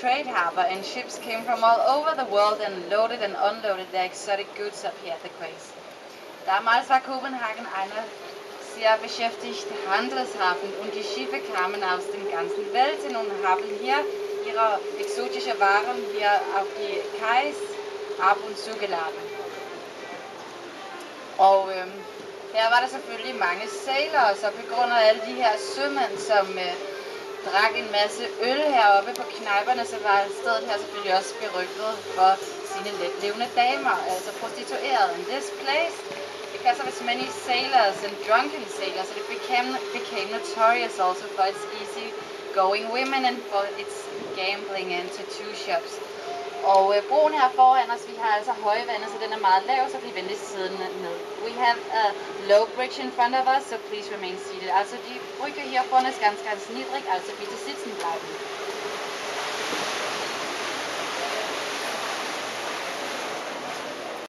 trade harbor, and ships came from all over the world and loaded and unloaded their exotic goods up here at the quays. Damals war Kopenhagen einer sehr beschäftigte Handelshafen und die Schiffe kamen aus den ganzen Welten und haben hier ihre exotische Waren hier auf die Kais ab und zugeladen. Og her var der selvfølgelig mange sailors, og på grund af alle de her sømænd, som drak en masse øl heroppe på knejperne, så var stedet her selvfølgelig også berygtet for sine letlevende damer, altså prostituerede. In this place, because of its many sailors and drunken sailors, it became notorious also for its easy-going women and for its gambling and tattoo shops. Og broen her foran os, vi har altså højvandet, så den er meget lav, så bliv venligst siddende ned. We have a low bridge in front of us, so please remain seated. Also die Brücke hier vorne ist ganz niedrig, also bitte sitzen bleiben.